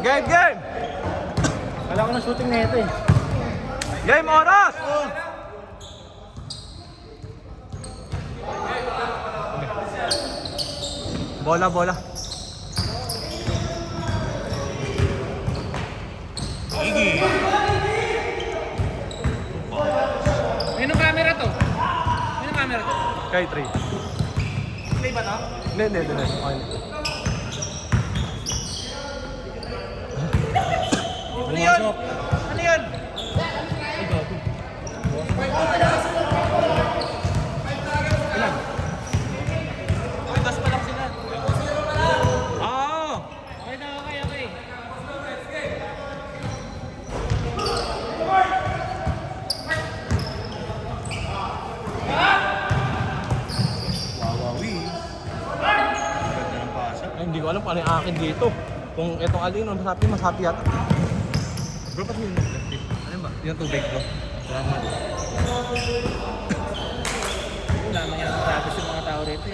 Game, game! Wala ko ng shooting na ito eh. Game, oras! Bola, bola. Iggy. Anong camera to? Anong camera to? Kay 3. Play ba to? Hindi. Okay. Ano yun? Ano yun? Uy, gas pa lang sila. Oo! Okay. Wawawi. Ganda ng pasa. Ay, hindi ko alam kung ano yung akin dito. Kung itong alin, masapi yata. Bro, pati yung nag-flip. Ano ba? Yung tubig bro. Salamat. Wala man yan tapos yung mga tao rito.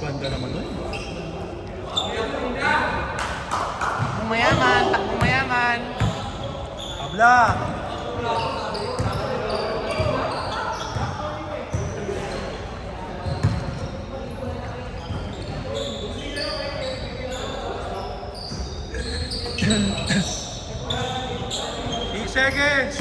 Ganda naman nun. Mayaman. Abla! Seconds!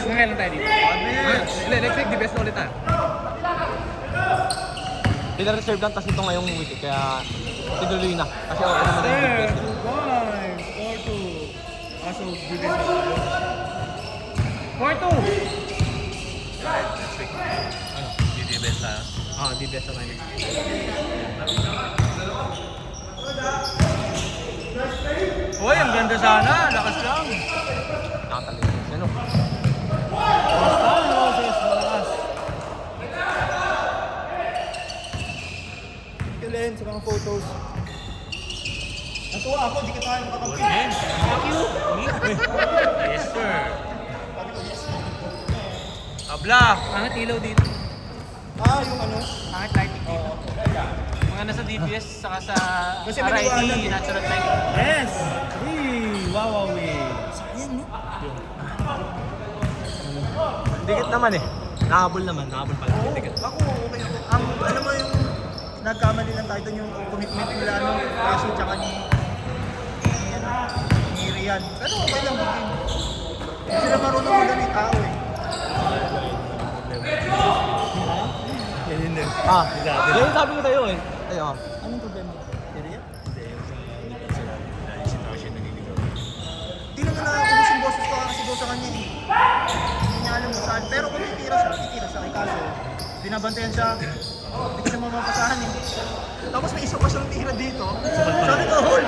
Ngayon tayo dito. Hindi, next week, di best na ulit ah. Pina-reserve lang, tapos ito ngayong week, kaya tinuloy na. Kasi okay naman yung big best. 2-5! 4-2. Kaso, bibig na tayo. 4-2. Ano? Hindi best tayo. Di best na tayo. Uy, ang ganda sana. Lakas lang. Nakatalit. Ano? Basta, Moses. Malakas. Kailan sa mga photos. Natuwa ako, di ka tayo makakapit. Thank you. Yes, sir. Abla! Pangit ilaw dito. Yung ano? Pangit lighting dito. Mga nasa DPS saka sa Kasi maliwanag RIT, eh. natural lighting. Yes! Wawawi. Sayang, no? Dikit naman eh. Nakahabol pala. Dikit. Ako, okay ako. Alam mo yung nagkamali lang tayo doon yung commitment nila no, Preso tsaka ni Rian. Pero okay lang din. Hindi sila marunong magaling tao eh. Yan din. Yung sabi ko sa'yo eh. Ayun. Anong problema? Si Rian? Hindi, yung sa nilita sila. Dahil si Tasha naliligaw. Hindi naman nakakubos yung boses ko kasi daw sa kanya eh. Hindi niya alam kung saan. Pero kung titira siya. Kaso, binabantayan siya. Hindi ko siya mamapasahan eh. Tapos may isa pa siyang tira dito. Sabi ko, hold!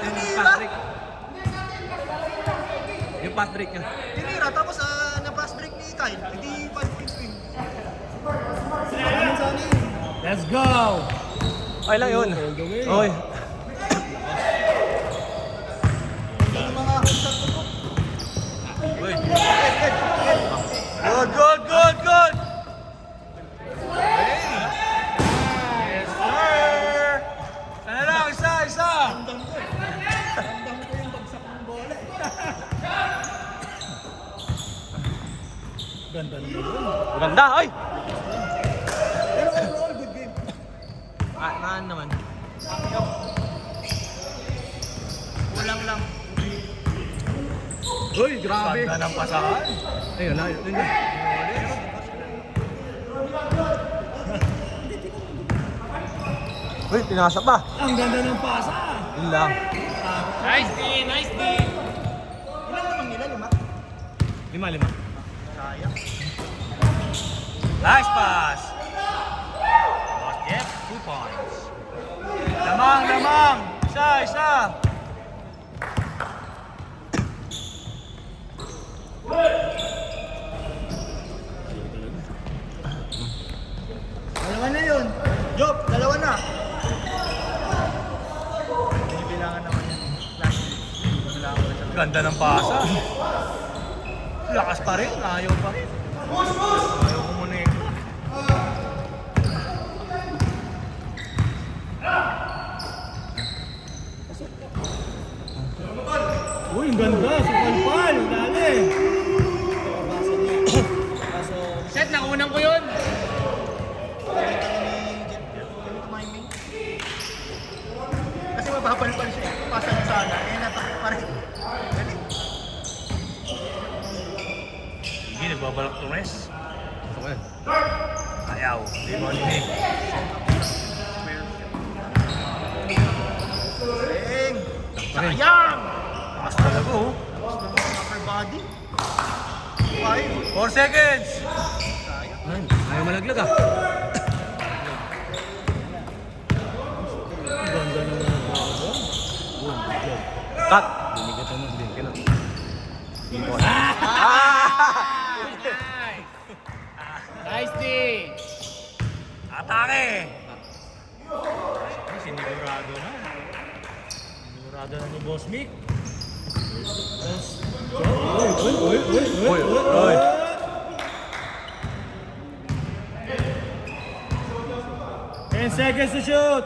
Yung fast break. Yung fast break niya. Tinira, tapos na-pass break ni Kyle. Hindi pass break swing. Let's go! Okay lang yun. All the way. Okay. Yung mga shot ko. Uy. Good! Yes, sir! Sana lang, isa! Ramdam ko yung bagsak ng bola. Ganda naman yun. Ganda, ay! Pero overall, good game. Naan naman. Walang lang. Uy, grabe. Ganda ng pasahan. Ayun, ayun. Uy, pinasa pa. Ang ganda ng pasa! Yun lang. Nice D! Ilan naman nila? 5? 5. Sayang. Nice pass! Boss Jeff, 2 points. Lamang! Isa! Dalawa na yun. Job, dalawa na. ganda ng pasa. Lakas pa rin, ayaw pa rin. Ayaw ko muna eh. Uy, ang ganda. Si Palpal. Dali. Basa niya. Kaso, Set, nakunan ko yun. pagkakita ni Jeff, yung timing. Kasi mapapalpal siya. Pasa niya sana. Eh, natakot pa rin. Galing. Hindi, nagbabalak to rest. Ito ko yan. Ayaw. Hindi mo ni Nick. Galing. Sayang! Lakas talaga oh. Upper body. 5. 4 seconds! Ay, ayaw malaglag ah. Ang ganda naman ng bago. Cut! Binigat na din. Ganun. Nice D. Atake! Ay, sinigurado na. Sigurado na ni Boss Mick. Uy, uy. Ten seconds to shoot.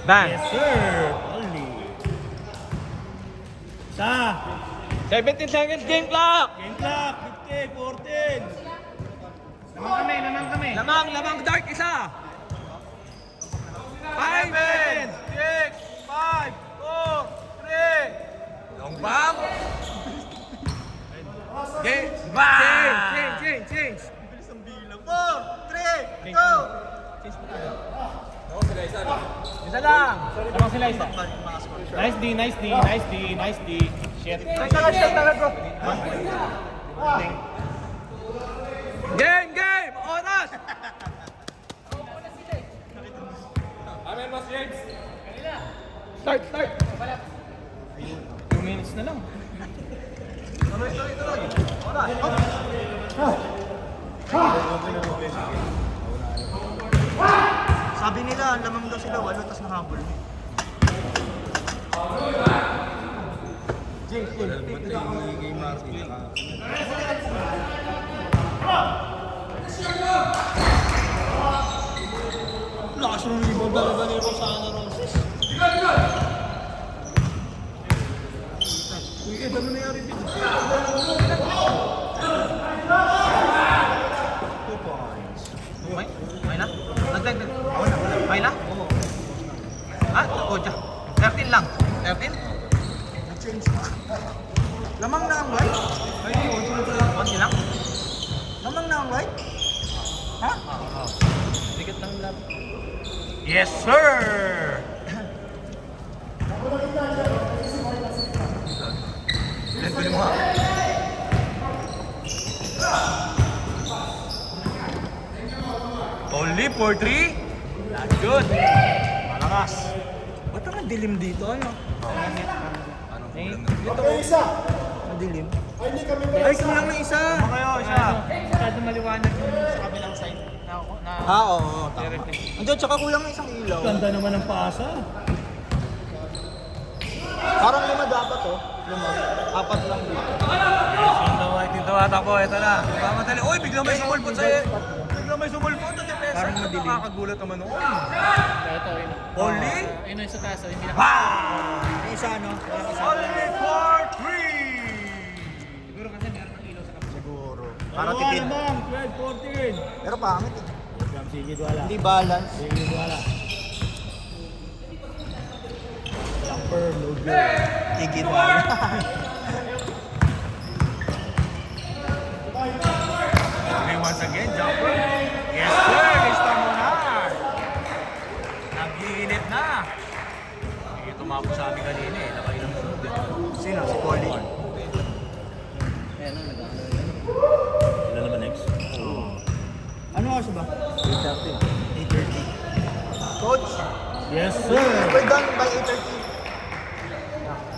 Bang! Yes, sir. Only. Sa. 17 seconds game clock! Game clock. 15, 14. Lamang kami. Lamang dark isa! 5 seconds! 6, 5, 4, 3, long bomb! Game! Bang! Change! Bilis ang bilang. 4, 3, 2. Isa lang! Lamang sila isa. Nice D, nice D, nice D, nice D. Shit. Tagal bro. Game! Oras! Start! 2 minutes na lang. Sabi nila, lamang daw sila 8 tapos nahabol. Lakas ng rebound talaga ni Rosana Roses. Uy, ano nangyari dito? 2 points. May na? Nagdagdag. May na? Ah, oh, 13 lang. 13? Change. Lamang na ang white? Ay, konti lang. Lamang na ang white? Ha? Bigat ng lab. Yes, sir! Ilan ko mo ha? Only for 3? That's good. Malakas. Ba't ang dilim dito? Ano? Dito ko isa. Madilim. Ay, kulang na isa! Ano kayo, isa? Masyado maliwanag yung sa kabilang side. Ha, oo. Andiyan, tsaka kulang na isang ilaw. Ganda naman ng pasa. Parang 5 dapat oh. 5. 4 lang dito. Dito ata po, ito na. Mamadali. Uy, biglang may sumulpot sa'yo. Biglang may sumulpot sa depensa. Parang madilim. Nakakagulat naman noon. Ito, yun. Only? Yun yung sa taas. Hindi na. Bang! May isa, no? Walang isa. Only for 3! Siguro kasi meron ng ilaw sa kapatid. Siguro. Parang Parang tipid. naman. 12, 14. Pero pangit eh. Sige, wala. Hindi balance. Sige, wala. Jumper, no good. Tigil na. Okay, once again, jumper. Yes, sir! Lista mo na! Nag-iinit na! Hindi tumapos sa amin kanina eh. Nakailang sunod eh. Sino? Si Polly. Ilan naman next? Ano oras ba? 8:30. Coach, Yes, sir. we're done by 8:30.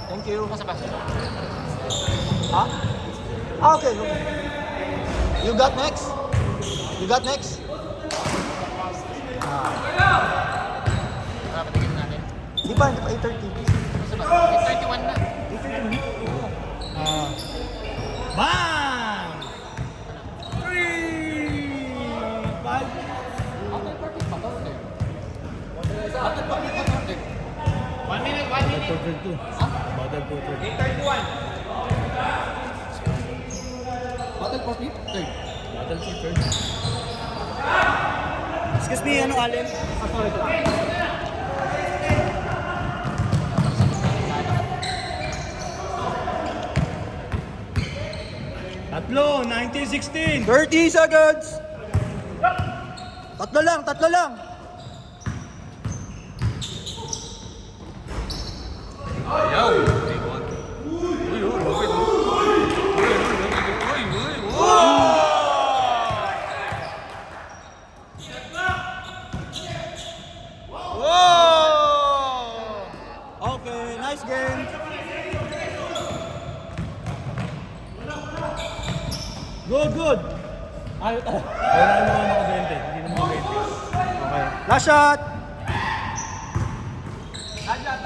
Thank you. Sa basa. Ha? Ah, okay. You got next? You got next? Para patigil natin. Di ba? 8:30. Sa 8:31 na. Bang! 3! 5! Battle perfect pa to. Battle perfect pa to. 1 minute, 1 minute. Quarter 2. Battle quarter 2. 8:31. Battle perfect? Battle quarter. Excuse me, ano, Allen? Tatlo, 19-16. 30 seconds! Tatlo lang, tatlo lang! Ayaw! Uy, lapit. Okay, nice game! Good, good. Ay, wala naman ako 20. Hindi naman ako 20. Okay. Last shot!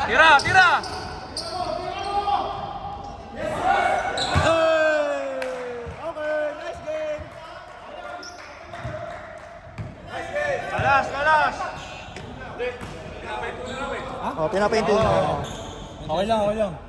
Tira, tira! Okay, nice game! Kalas, kalas! Oh, pinapaintin. Okay lang, okay lang.